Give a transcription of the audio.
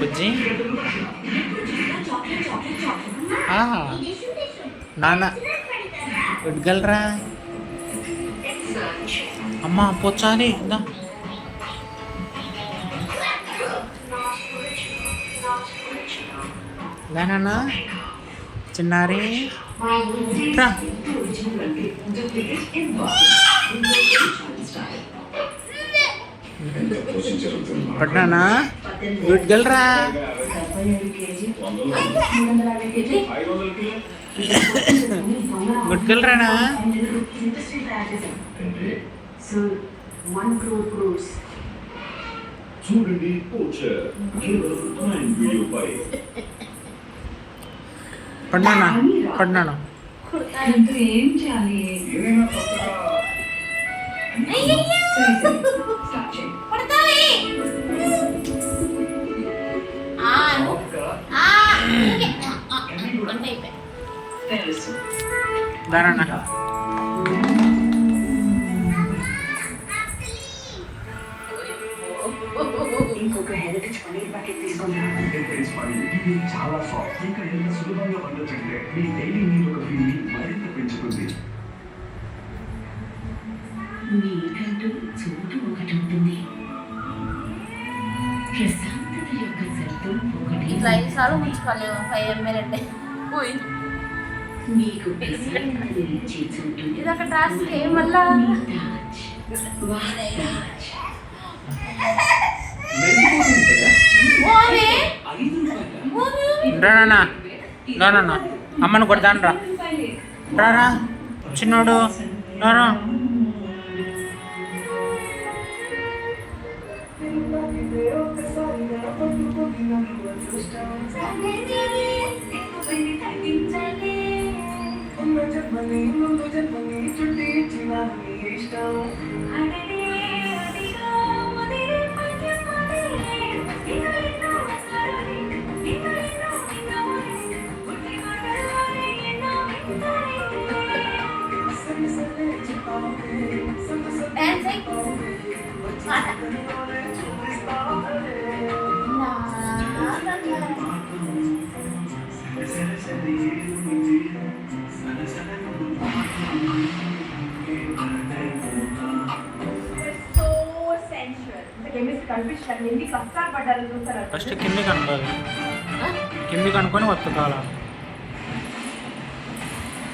బుజ్జి నాన్న ఎడగలరా అమ్మ పొచ్చాలి నాన్న చిన్నారి రా పడ్డానా గుడ్గలరా గుడ్గలరానా చూడండి పడ్డానా పడ్డాను ఏం చేయాలి దానా ఇంకొక హెరిటేజ్ పనీర్ ప్యాకెట్ తీసుకుంటాను. హెరిటేజ్ పనీర్ ఇది చాలా సాఫ్ట్ ఇంకా ఎంత సులభంగా వండొచ్చంటే మీ డైలీ నీడ్ ఒక ఫీల్ని మరింత పెంచుతుంది. మీకంటూ చోటు ఒకటి ఉంటుంది. ప్రశాంతత యొక్క శబ్దం ఒకటి. 5 సార్లు ఉంచుకోలేము 5 ml అంటే మీకు ప్రశాంతత ఇచ్చే చోటు. ఇది ఒక టాస్క్ మళ్ళా రానా అమ్మను కొడతాను రా రారా చిన్నోడు రారా ఫస్ట్ కిందికి అనుకోవాలి కిందికి అనుకొని వత్తకాల